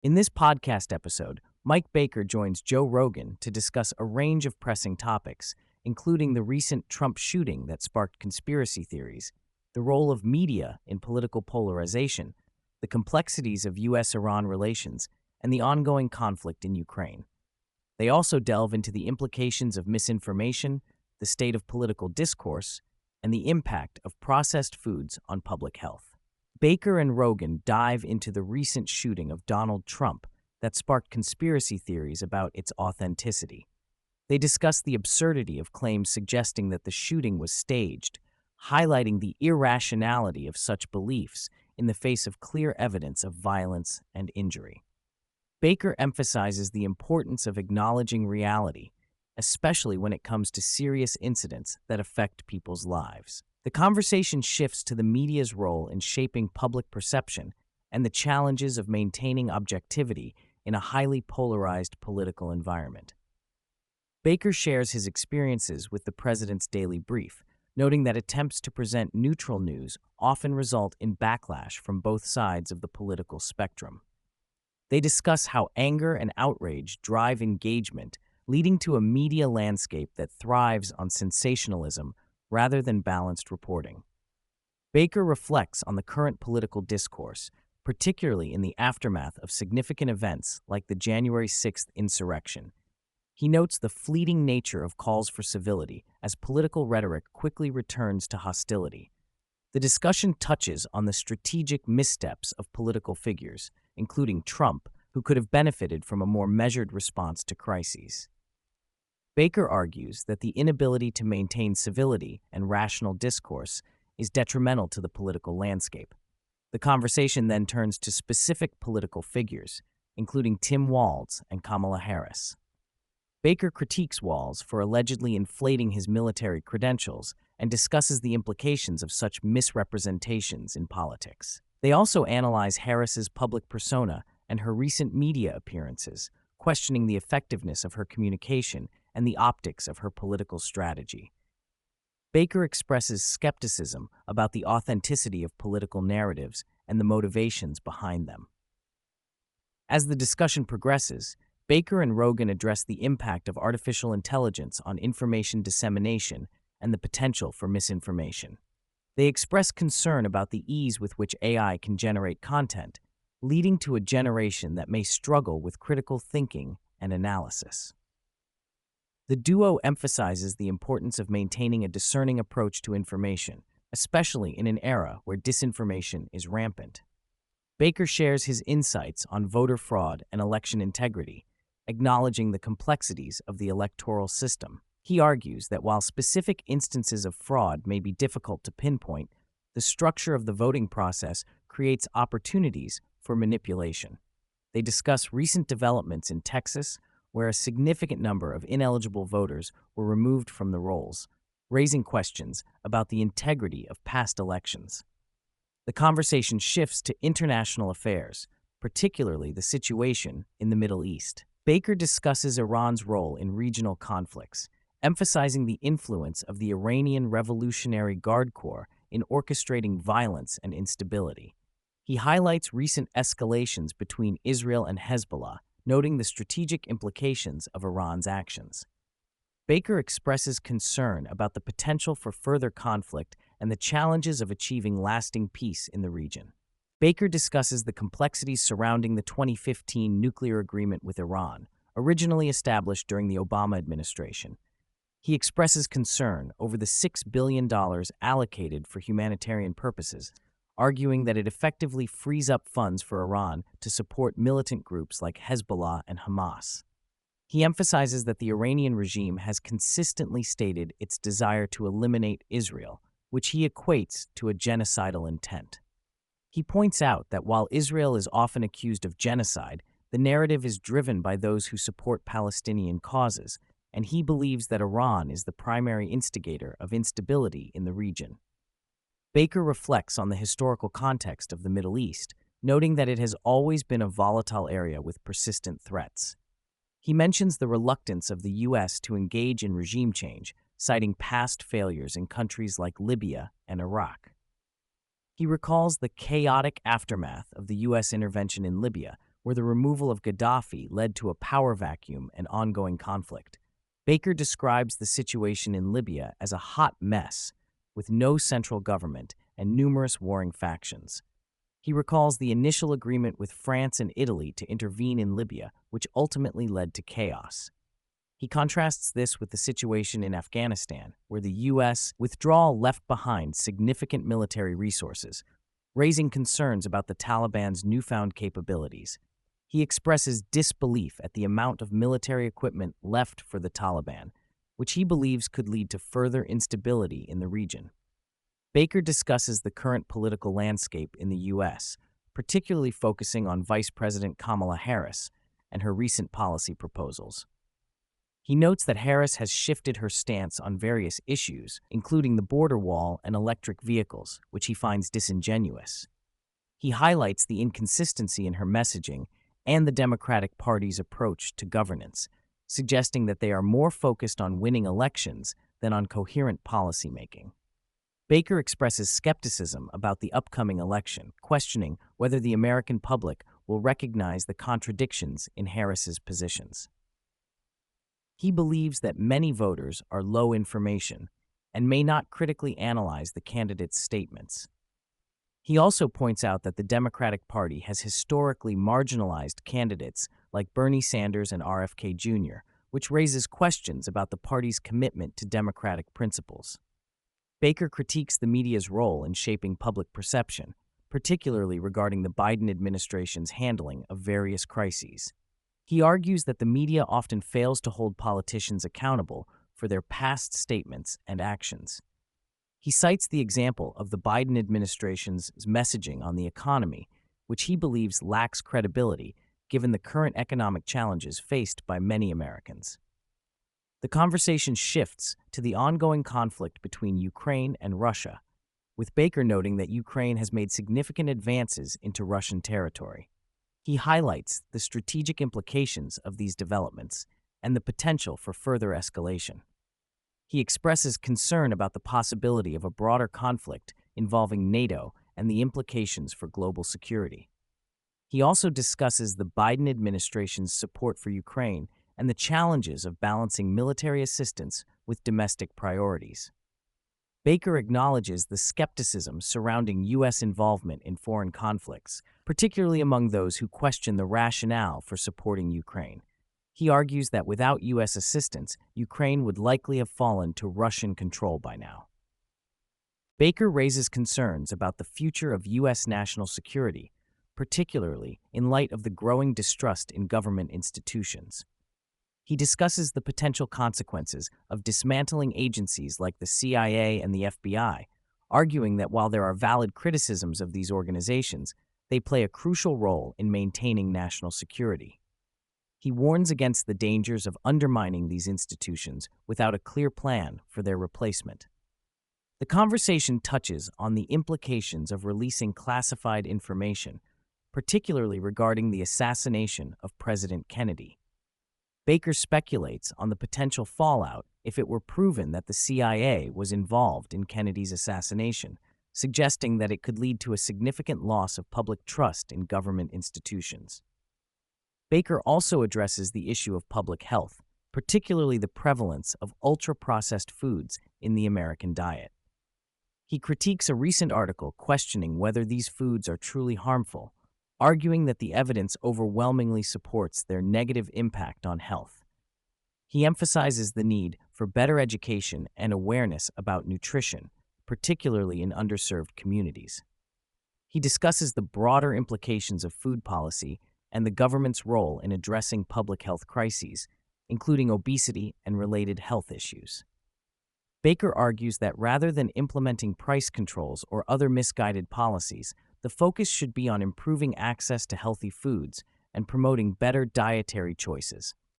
In this podcast episode, Mike Baker joins Joe Rogan to discuss a range of pressing topics, including the recent Trump shooting that sparked conspiracy theories, the role of media in political polarization, the complexities of U.S Iran relations, and the ongoing conflict in Ukraine. They also delve into the implications of misinformation, the state of political discourse, and the impact of processed foods on public health. Baker and Rogan dive into the recent shooting of Donald Trump that sparked conspiracy theories about its authenticity. They discuss the absurdity of claims suggesting that the shooting was staged, highlighting the irrationality of such beliefs in the face of clear evidence of violence and injury. Baker emphasizes the importance of acknowledging reality, especially when it comes to serious incidents that affect people's lives. The conversation shifts to the media's role in shaping public perception and the challenges of maintaining objectivity in a highly polarized political environment. Baker shares his experiences with the president's daily brief, noting that attempts to present neutral news often result in backlash from both sides of the political spectrum. They discuss how anger and outrage drive engagement, leading to a media landscape that thrives on sensationalism rather than balanced reporting. Baker reflects on the current political discourse, particularly in the aftermath of significant events like the January 6th insurrection. He notes the fleeting nature of calls for civility as political rhetoric quickly returns to hostility. The discussion touches on the strategic missteps of political figures, including Trump, who could have benefited from a more measured response to crises. Baker argues that the inability to maintain civility and rational discourse is detrimental to the political landscape. The conversation then turns to specific political figures, including Tim Walz and Kamala Harris. Baker critiques Walz for allegedly inflating his military credentials and discusses the implications of such misrepresentations in politics. They also analyze Harris's public persona and her recent media appearances, questioning the effectiveness of her communication and the optics of her political strategy. Baker expresses skepticism about the authenticity of political narratives and the motivations behind them. As the discussion progresses, Baker and Rogan address the impact of artificial intelligence on information dissemination and the potential for misinformation. They express concern about the ease with which AI can generate content, leading to a generation that may struggle with critical thinking and analysis. The duo emphasizes the importance of maintaining a discerning approach to information, especially in an era where disinformation is rampant. Baker shares his insights on voter fraud and election integrity, acknowledging the complexities of the electoral system. He argues that while specific instances of fraud may be difficult to pinpoint, the structure of the voting process creates opportunities for manipulation. They discuss recent developments in Texas, where a significant number of ineligible voters were removed from the rolls, raising questions about the integrity of past elections. The conversation shifts to international affairs, particularly the situation in the Middle East. Baker discusses Iran's role in regional conflicts, emphasizing the influence of the Iranian Revolutionary Guard Corps in orchestrating violence and instability. He highlights recent escalations between Israel and Hezbollah, noting the strategic implications of Iran's actions. Baker expresses concern about the potential for further conflict and the challenges of achieving lasting peace in the region. Baker discusses the complexities surrounding the 2015 nuclear agreement with Iran, originally established during the Obama administration. He expresses concern over the $6 billion allocated for humanitarian purposes, arguing that it effectively frees up funds for Iran to support militant groups like Hezbollah and Hamas. He emphasizes that the Iranian regime has consistently stated its desire to eliminate Israel, which he equates to a genocidal intent. He points out that while Israel is often accused of genocide, the narrative is driven by those who support Palestinian causes, and he believes that Iran is the primary instigator of instability in the region. Baker reflects on the historical context of the Middle East, noting that it has always been a volatile area with persistent threats. He mentions the reluctance of the U.S. to engage in regime change, citing past failures in countries like Libya and Iraq. He recalls the chaotic aftermath of the U.S. intervention in Libya, where the removal of Gaddafi led to a power vacuum and ongoing conflict. Baker describes the situation in Libya as a hot mess, with no central government and numerous warring factions. He recalls the initial agreement with France and Italy to intervene in Libya, which ultimately led to chaos. He contrasts this with the situation in Afghanistan, where the U.S. withdrawal left behind significant military resources, raising concerns about the Taliban's newfound capabilities. He expresses disbelief at the amount of military equipment left for the Taliban, which he believes could lead to further instability in the region. Baker discusses the current political landscape in the U.S., particularly focusing on Vice President Kamala Harris and her recent policy proposals. He notes that Harris has shifted her stance on various issues, including the border wall and electric vehicles, which he finds disingenuous. He highlights the inconsistency in her messaging and the Democratic Party's approach to governance, suggesting that they are more focused on winning elections than on coherent policymaking. Baker expresses skepticism about the upcoming election, questioning whether the American public will recognize the contradictions in Harris's positions. He believes that many voters are low information and may not critically analyze the candidate's statements. He also points out that the Democratic Party has historically marginalized candidates like Bernie Sanders and RFK Jr., which raises questions about the party's commitment to democratic principles. Baker critiques the media's role in shaping public perception, particularly regarding the Biden administration's handling of various crises. He argues that the media often fails to hold politicians accountable for their past statements and actions. He cites the example of the Biden administration's messaging on the economy, which he believes lacks credibility given the current economic challenges faced by many Americans. The conversation shifts to the ongoing conflict between Ukraine and Russia, with Baker noting that Ukraine has made significant advances into Russian territory. He highlights the strategic implications of these developments and the potential for further escalation. He expresses concern about the possibility of a broader conflict involving NATO and the implications for global security. He also discusses the Biden administration's support for Ukraine and the challenges of balancing military assistance with domestic priorities. Baker acknowledges the skepticism surrounding U.S. involvement in foreign conflicts, particularly among those who question the rationale for supporting Ukraine. He argues that without U.S. assistance, Ukraine would likely have fallen to Russian control by now. Baker raises concerns about the future of U.S. national security, particularly in light of the growing distrust in government institutions. He discusses the potential consequences of dismantling agencies like the CIA and the FBI, arguing that while there are valid criticisms of these organizations, they play a crucial role in maintaining national security. He warns against the dangers of undermining these institutions without a clear plan for their replacement. The conversation touches on the implications of releasing classified information, particularly regarding the assassination of President Kennedy. Baker speculates on the potential fallout if it were proven that the CIA was involved in Kennedy's assassination, suggesting that it could lead to a significant loss of public trust in government institutions. Baker also addresses the issue of public health, particularly the prevalence of ultra-processed foods in the American diet. He critiques a recent article questioning whether these foods are truly harmful, arguing that the evidence overwhelmingly supports their negative impact on health. He emphasizes the need for better education and awareness about nutrition, particularly in underserved communities. He discusses the broader implications of food policy and the government's role in addressing public health crises, including obesity and related health issues. Baker argues that rather than implementing price controls or other misguided policies, the focus should be on improving access to healthy foods and promoting better dietary choices.